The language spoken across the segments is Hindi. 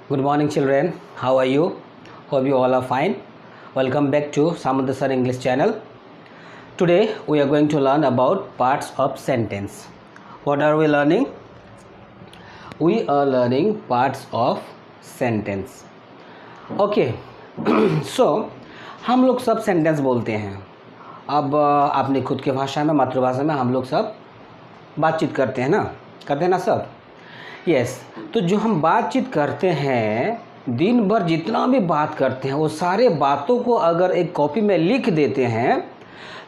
Good morning, children. How are you? Hope you all are fine. Welcome back to Samantha Sir English channel. Today we are going to learn about parts of sentence. What are we learning? We are learning parts of sentence. Okay. So हम लोग सब सेंटेंस बोलते हैं. अब अपनी खुद की भाषा में, मातृभाषा में हम लोग सब बातचीत करते हैं ना सब. यस. तो जो हम बातचीत करते हैं, दिन भर जितना भी बात करते हैं, वो सारे बातों को अगर एक कॉपी में लिख देते हैं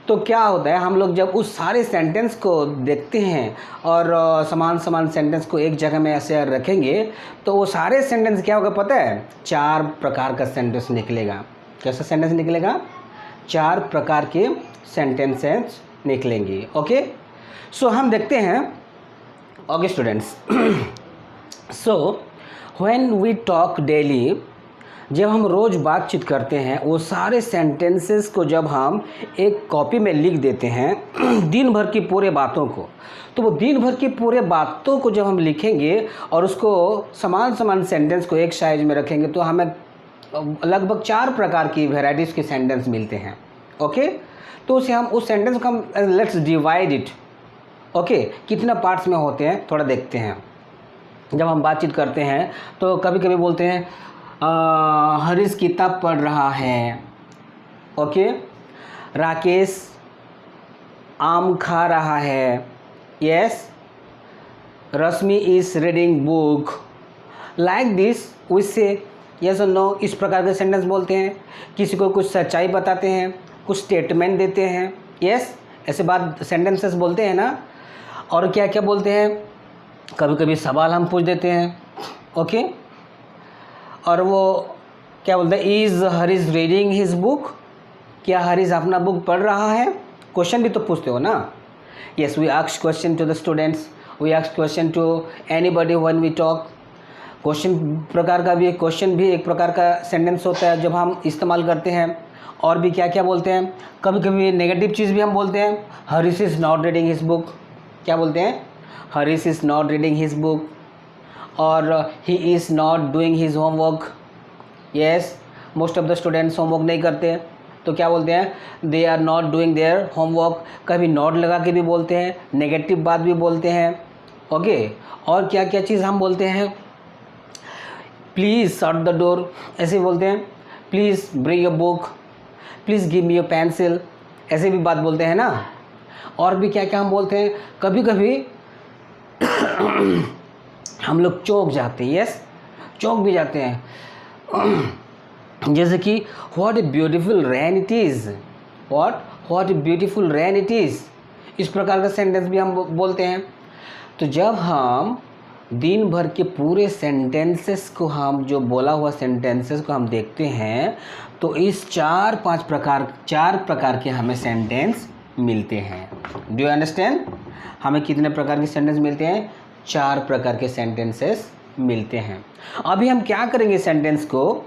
तो क्या होता है, हम लोग जब उस सारे सेंटेंस को देखते हैं और समान सेंटेंस को एक जगह में ऐसे रखेंगे तो वो सारे सेंटेंस क्या होगा पता है? 4 प्रकार का सेंटेंस निकलेगा. कैसा सेंटेंस निकलेगा? 4 प्रकार के सेंटेंसेस निकलेंगे. ओके. सो हम देखते हैं. Okay students. So when we talk daily, जब हम रोज़ बातचीत करते हैं, वो सारे सेंटेंसेस को जब हम एक कॉपी में लिख देते हैं दिन भर की पूरे बातों को, तो वो दिन भर की पूरे बातों को जब हम लिखेंगे और उसको समान सेंटेंस को एक साइज में रखेंगे तो हमें लगभग 4 प्रकार की वेराइटीज़ के सेंटेंस मिलते हैं. ओके. तो उसे हम उस सेंटेंस को हम लेट्स डिवाइड इट. ओके. कितना पार्ट्स में होते हैं थोड़ा देखते हैं. जब हम बातचीत करते हैं तो कभी कभी बोलते हैं हरीश किताब पढ़ रहा है. ओके. राकेश आम खा रहा है. Yes. Rashmi is reading book. Like this we say yes और नो. इस प्रकार के सेंटेंस बोलते हैं. किसी को कुछ सच्चाई बताते हैं, कुछ स्टेटमेंट देते हैं. यस. ऐसे बात सेंटेंसेस बोलते हैं ना. और क्या क्या बोलते हैं, कभी कभी सवाल हम पूछ देते हैं. ओके. और वो क्या बोलते हैं, is Harish reading his book. क्या हरीश अपना बुक पढ़ रहा है? क्वेश्चन भी तो पूछते हो ना. Yes. We ask question to the students, we ask question to anybody when we talk. Question प्रकार का भी क्वेश्चन भी एक प्रकार का सेंटेंस होता है जब हम इस्तेमाल करते हैं. और भी क्या क्या बोलते हैं, कभी कभी नेगेटिव चीज़ भी हम बोलते हैं. Harish is not reading his book. क्या बोलते हैं? Harish is not reading his book. और he is not doing his homework. Yes. Most of the students homework नहीं करते तो क्या बोलते हैं? They are not doing their homework. कभी नॉट लगा के भी बोलते हैं, नेगेटिव बात भी बोलते हैं. ओके. और क्या क्या चीज़ हम बोलते हैं? Please shut the door. ऐसे बोलते हैं. Please bring a book. Please give me a pencil. ऐसे भी बात बोलते हैं ना. और भी क्या क्या हम बोलते हैं, कभी कभी हम लोग चौंक जाते हैं. यस. चौंक भी जाते हैं. जैसे कि what a beautiful rain it is. What a beautiful rain it is. इस प्रकार का सेंटेंस भी हम बोलते हैं. तो जब हम दिन भर के पूरे सेंटेंसेस को, हम जो बोला हुआ सेंटेंसेस को हम देखते हैं तो इस 4 प्रकार के हमें सेंटेंस मिलते हैं. Do you understand? हमें कितने प्रकार के सेंटेंस मिलते हैं? 4 प्रकार के सेंटेंसेस मिलते हैं. अभी हम क्या करेंगे सेंटेंस को,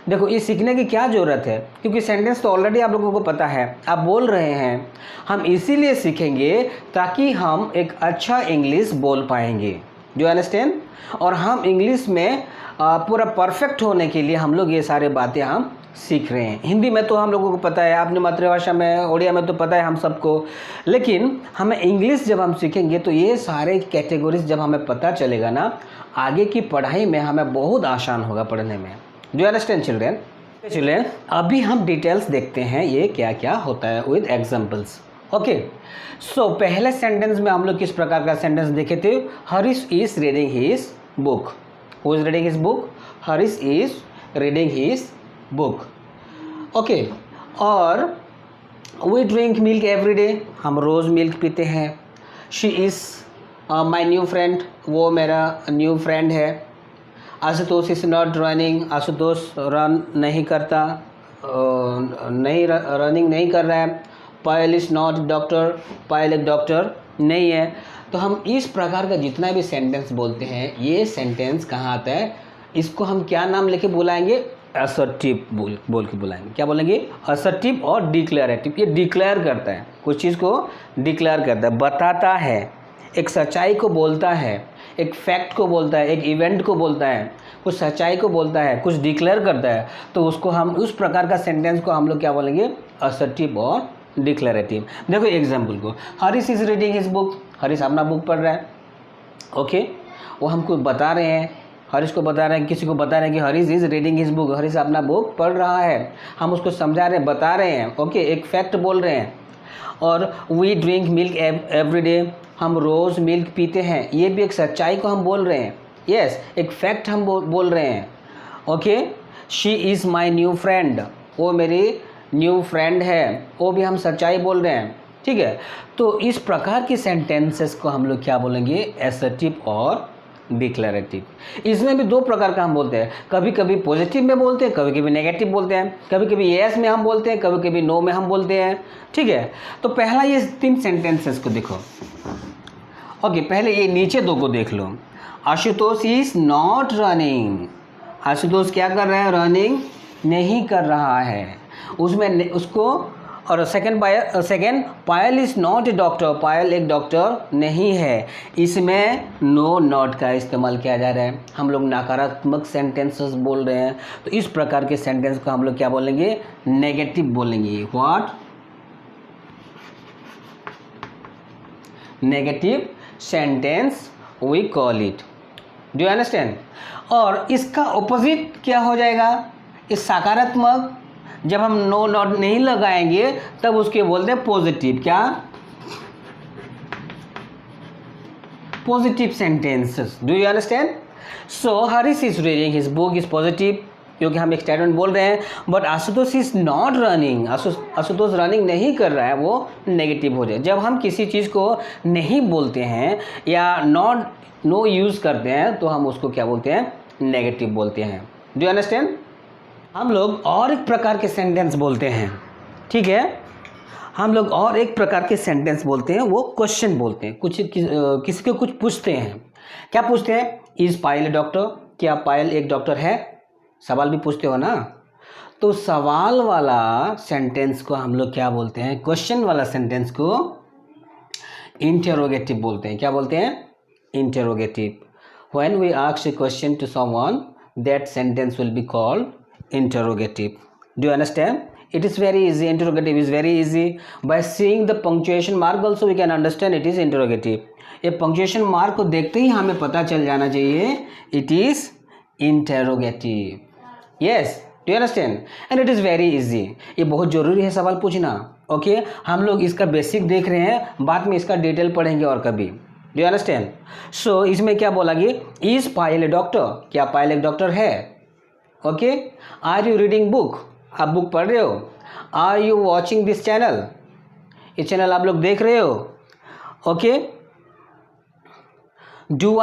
देखो ये सीखने की क्या ज़रूरत है, क्योंकि सेंटेंस तो ऑलरेडी आप लोगों को पता है, आप बोल रहे हैं. हम इसीलिए सीखेंगे ताकि हम एक अच्छा इंग्लिश बोल पाएंगे. Do you understand? और हम इंग्लिश में पूरा परफेक्ट होने के लिए हम लोग ये सारे बातें हम सीख रहे हैं. हिंदी में तो हम लोगों को पता है, अपनी मातृभाषा में उड़िया में तो पता है हम सबको. लेकिन हमें इंग्लिश जब हम सीखेंगे तो ये सारे कैटेगरीज जब हमें पता चलेगा ना, आगे की पढ़ाई में हमें बहुत आसान होगा पढ़ने में. Do you understand children? अभी हम डिटेल्स देखते हैं ये क्या क्या होता है विद एग्जाम्पल्स. ओके. सो पहले सेंटेंस में हम लोग किस प्रकार का सेंटेंस देखे थे? Harish is reading his book. Who is reading his book? Harish is reading his book. Okay. और we drink milk every day. हम रोज़ मिल्क पीते हैं. She is my new friend. वो मेरा न्यू फ्रेंड है. Ashutosh is not running. Ashutosh run नहीं करता, रनिंग नहीं कर रहा है. Payal is not doctor. Payal एक डॉक्टर नहीं है. तो हम इस प्रकार का जितना भी सेंटेंस बोलते हैं, ये सेंटेंस कहाँ आता है, इसको हम क्या नाम लेके बुलाएंगे? असर्टिव बोल के बुलाएंगे. क्या बोलेंगे? असर्टिव और डिक्लेरेटिव. ये डिक्लेयर करता है, कुछ चीज़ को डिक्लेयर करता है, बताता है, एक सच्चाई को बोलता है, एक फैक्ट को बोलता है, एक इवेंट को बोलता है, कुछ सच्चाई को बोलता है, कुछ डिक्लेयर करता है, तो उसको हम उस प्रकार का सेंटेंस को हम लोग क्या बोलेंगे, असर्टिव और डिक्लेरेटिव। देखो एग्जाम्पल को, Harish is reading his book, Harish अपना बुक पढ़ रहा है। ओके, वो हमको बता रहे हैं, हरीश को बता रहे हैं, किसी को बता रहे हैं कि Harish is reading his book, Harish अपना बुक पढ़ रहा है, हम उसको समझा रहे हैं, बता रहे हैं। ओके, एक फैक्ट बोल रहे हैं। और we drink milk every day, हम रोज़ मिल्क पीते हैं, ये भी एक सच्चाई को हम बोल रहे हैं। यस, एक फैक्ट हम बोल रहे हैं। Okay, she is my new friend, वो मेरी न्यू फ्रेंड है, वो भी हम सच्चाई बोल रहे हैं। ठीक है, तो इस प्रकार की सेंटेंसेस को हम लोग क्या बोलेंगे, एसर्टिव और डिक्लेरेटिव। इसमें भी दो प्रकार का हम बोलते हैं, कभी कभी पॉजिटिव में बोलते हैं, कभी कभी नेगेटिव बोलते हैं, कभी कभी येस में हम बोलते हैं, कभी कभी नो में हम बोलते हैं। ठीक है, तो पहला ये 3 सेंटेंसेस को देखो। ओके, पहले ये नीचे 2 को देख लो। Ashutosh is not running, Ashutosh क्या कर रहा है, रनिंग नहीं कर रहा है, उसमें उसको। और second Payal is not a doctor, Payal एक डॉक्टर नहीं है, इसमें नो नॉट का इस्तेमाल किया जा रहा है, हम लोग नकारात्मक सेंटेंसेस बोल रहे हैं। तो इस प्रकार के सेंटेंस को हम लोग क्या बोलेंगे, नेगेटिव बोलेंगे। What, negative sentence we call it. Do you understand? और इसका ऑपोजिट क्या हो जाएगा, इस सकारात्मक, जब हम नो नॉट नहीं लगाएंगे तब उसके बोलते हैं पॉजिटिव। क्या, positive sentences. Do you understand? So Harish is reading his book is positive, क्योंकि हम एक स्टेटमेंट बोल रहे हैं। But Ashutosh is not running, Ashutosh running नहीं कर रहा है, वो नेगेटिव हो जाए। जब हम किसी चीज़ को नहीं बोलते हैं या नो यूज़ करते हैं तो हम उसको क्या बोलते हैं, नेगेटिव बोलते हैं। Do you understand? हम लोग और एक प्रकार के सेंटेंस बोलते हैं। ठीक है, हम लोग और एक प्रकार के सेंटेंस बोलते हैं, वो क्वेश्चन बोलते हैं। किसी को कुछ पूछते हैं। क्या पूछते हैं, इज पायल ए डॉक्टर, क्या पायल एक डॉक्टर है, सवाल भी पूछते हो ना। तो सवाल वाला सेंटेंस को हम लोग क्या बोलते हैं, क्वेश्चन वाला सेंटेंस को इंटरोगेटिव बोलते हैं। क्या बोलते हैं, interrogative. When we ask a question to someone, that sentence will be called interrogative. Do you understand? It is very easy. Interrogative is very easy. By seeing the punctuation mark also we can understand it is interrogative. ये punctuation mark को देखते ही हमें पता चल जाना चाहिए it is interrogative. Yes, do you understand? And it is very easy. ये बहुत ज़रूरी है सवाल पूछना। ओके, हम लोग इसका बेसिक देख रहे हैं, बाद में इसका डिटेल पढ़ेंगे और कभी। Do you understand? So इसमें क्या बोला कि is पायल ए डॉक्टर, क्या पायल एक डॉक्टर है। Okay, are you reading book, आप बुक पढ़ रहे हो। Are you watching this channel, ये चैनल आप लोग देख रहे हो। Okay, do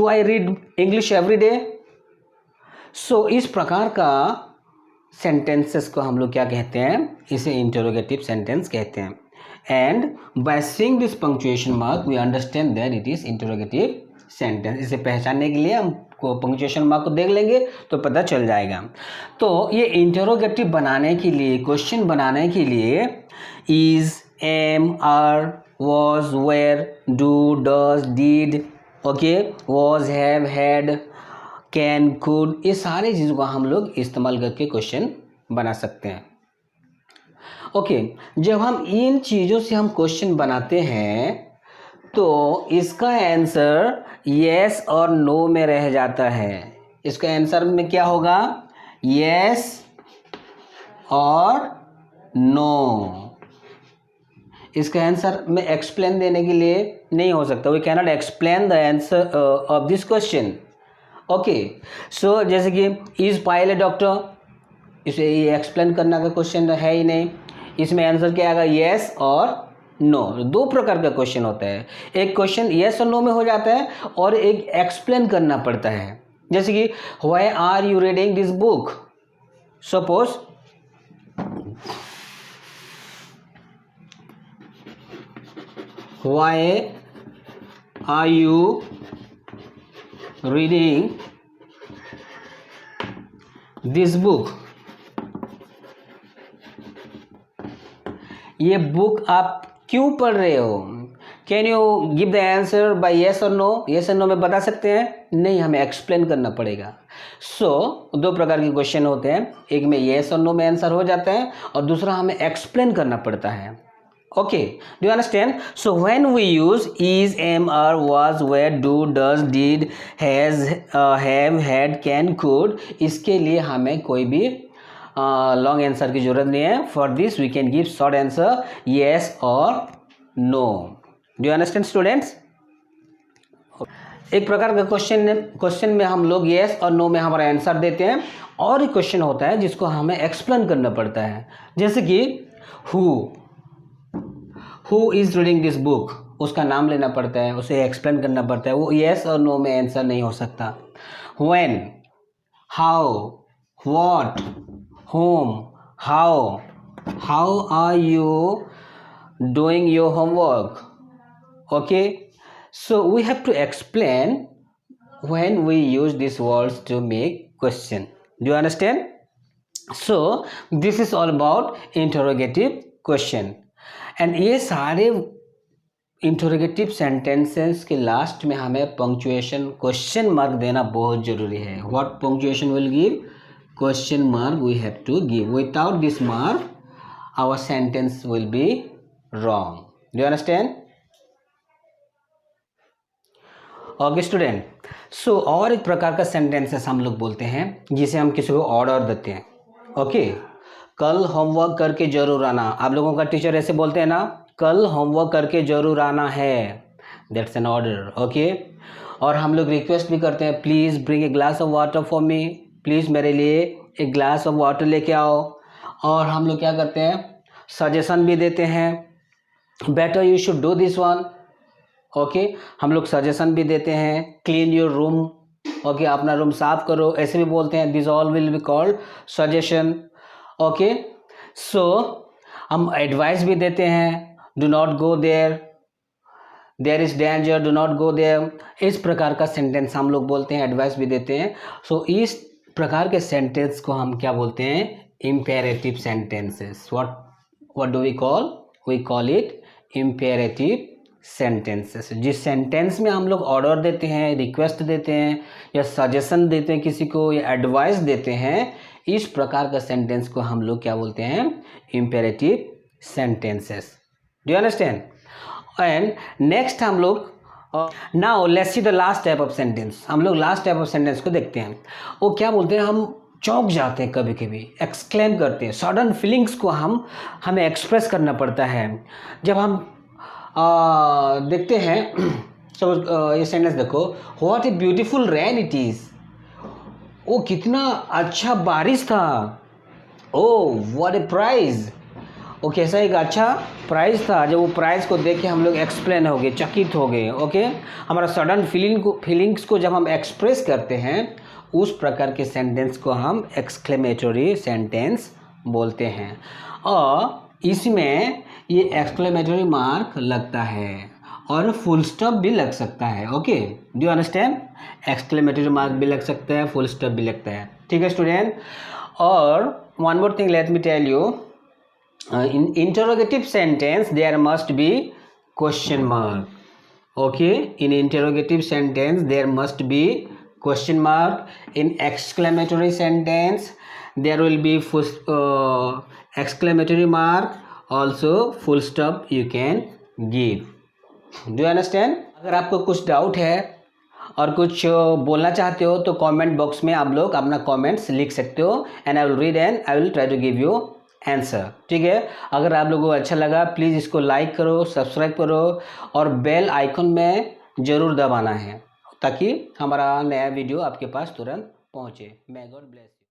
I read English every day. So इस प्रकार का सेंटेंसेस को हम लोग क्या कहते हैं, इसे इंटरोगेटिव सेंटेंस कहते हैं। And by seeing this punctuation mark we understand that it is interrogative sentence. इसे पहचानने के लिए हम को पंक्चुएशन मार्क को देख लेंगे तो पता चल जाएगा। तो ये इंटरोगेटिव बनाने के लिए, क्वेश्चन बनाने के लिए is, am, are, was, were, do, does, did, okay, was, have, had, can, could, ये सारी चीज़ों का हम लोग इस्तेमाल करके क्वेश्चन बना सकते हैं। ओके, जब हम इन चीज़ों से हम क्वेश्चन बनाते हैं तो इसका आंसर यस और नो में रह जाता है। इसका आंसर में क्या होगा, यस और नो। इसका आंसर में एक्सप्लेन देने के लिए नहीं हो सकता, we cannot explain the answer of this question. Okay, so जैसे कि इज पायल ए डॉक्टर, इसे ये एक्सप्लेन करना का क्वेश्चन है ही नहीं, इसमें आंसर क्या आएगा, यस और नो। दो प्रकार का क्वेश्चन होता है, एक क्वेश्चन यस और नो में हो जाता है और एक एक्सप्लेन करना पड़ता है। जैसे कि why are you reading this book, suppose why are you reading this book, ये बुक आप क्यों पढ़ रहे हो, can you give the answer by yes और नो? येस और नो में बता सकते हैं? नहीं, हमें एक्सप्लेन करना पड़ेगा। सो दो प्रकार के क्वेश्चन होते हैं, एक में येस और नो में आंसर हो जाता है और दूसरा हमें एक्सप्लेन करना पड़ता है। Okay, do you understand? So when we use is, am, are, was, were, do, does, did, has, have, had, can, could, इसके लिए हमें कोई भी लॉन्ग आंसर की जरूरत नहीं है। For this we can give short answer yes और no. Do you understand students? एक प्रकार का क्वेश्चन में हम लोग येस और नो में हमारा आंसर देते हैं, और एक क्वेश्चन होता है जिसको हमें एक्सप्लेन करना पड़ता है, जैसे कि who is reading this book, उसका नाम लेना पड़ता है, उसे एक्सप्लेन करना पड़ता है, वो येस और नो में आंसर नहीं हो सकता। When, how, what, whom, how are you doing your homework? Okay, so we have to explain when we use these words to make question. Do you understand? So this is all about interrogative question, and ये सारे इंटरोगेटिव सेंटेंसेस के लास्ट में हमें पंक्चुएशन क्वेश्चन मार्क देना बहुत जरूरी है। What punctuation will give? Question mark we have to give. Without this mark, our sentence will be wrong. Do you understand? Okay, student. So और एक प्रकार का सेंटेंसेस हम लोग बोलते हैं जिसे हम किसी को ऑर्डर देते हैं। ओके, कल होमवर्क करके जरूर आना। आप लोगों का टीचर ऐसे बोलते हैं ना, कल होमवर्क करके जरूर आना है। That's an order. ओके, और हम लोग रिक्वेस्ट भी करते हैं, please bring a glass of water for me, please मेरे लिए एक ग्लास ऑफ वाटर लेके आओ। और हम लोग क्या करते हैं, सजेशन भी देते हैं, better you should do this one. Okay, हम लोग सजेशन भी देते हैं, क्लीन योर रूम, ओके, अपना रूम साफ करो, ऐसे भी बोलते हैं। This all will be called suggestion. Okay, so हम एडवाइस भी देते हैं, do not go there, there is danger, do not go there. इस प्रकार का सेंटेंस हम लोग बोलते हैं, एडवाइस भी देते हैं। सो इस प्रकार के सेंटेंस को हम क्या बोलते हैं? Imperative sentences. What do we call? We call it imperative sentences. जिस सेंटेंस में हम लोग ऑर्डर देते हैं, रिक्वेस्ट देते हैं, या सजेशन देते हैं किसी को, या एडवाइस देते हैं, इस प्रकार का सेंटेंस को हम लोग क्या बोलते हैं? Imperative sentences. Do you understand? And next हम लोग now let's see the last type of sentence. हम लोग लास्ट टाइप ऑफ सेंटेंस को देखते हैं। वो क्या बोलते हैं? हम चौंक जाते हैं, कभी कभी एक्सक्लेम करते हैं, सडन फीलिंग्स को हमें एक्सप्रेस करना पड़ता है। जब हम देखते हैं, सो ये सेंटेंस देखो, what a beautiful rain it is, वो कितना अच्छा बारिश था। ओ व्हाट ए प्राइज, वो कैसा एक अच्छा प्राइस था। जब वो प्राइस को देख के हम लोग एक्सप्लेन हो गए, चकित हो गए। ओके, हमारा सडन फीलिंग्स को जब हम एक्सप्रेस करते हैं, उस प्रकार के सेंटेंस को हम एक्सक्लेमेटरी सेंटेंस बोलते हैं। और इसमें ये एक्सक्लेमेटरी मार्क लगता है और फुल स्टॉप भी लग सकता है। Okay, do you understand? Exclamatory mark भी लग सकता है, फुल स्टॉप भी लगता है। ठीक है स्टूडेंट? और one more thing let me tell you, in interrogative sentence there must be question mark. Okay, in interrogative sentence there must be question mark. In exclamatory sentence there will be exclamatory mark, also full stop you can give. Do you understand? अगर आपको कुछ डाउट है और कुछ बोलना चाहते हो तो कमेंट बॉक्स में आप लोग अपना कमेंट्स लिख सकते हो, and I will read and I will try to give you answer. ठीक है? अगर आप लोगों को अच्छा लगा, प्लीज़ इसको लाइक करो, सब्सक्राइब करो, और बेल आइकन में ज़रूर दबाना है ताकि हमारा नया वीडियो आपके पास तुरंत पहुँचे। May God bless.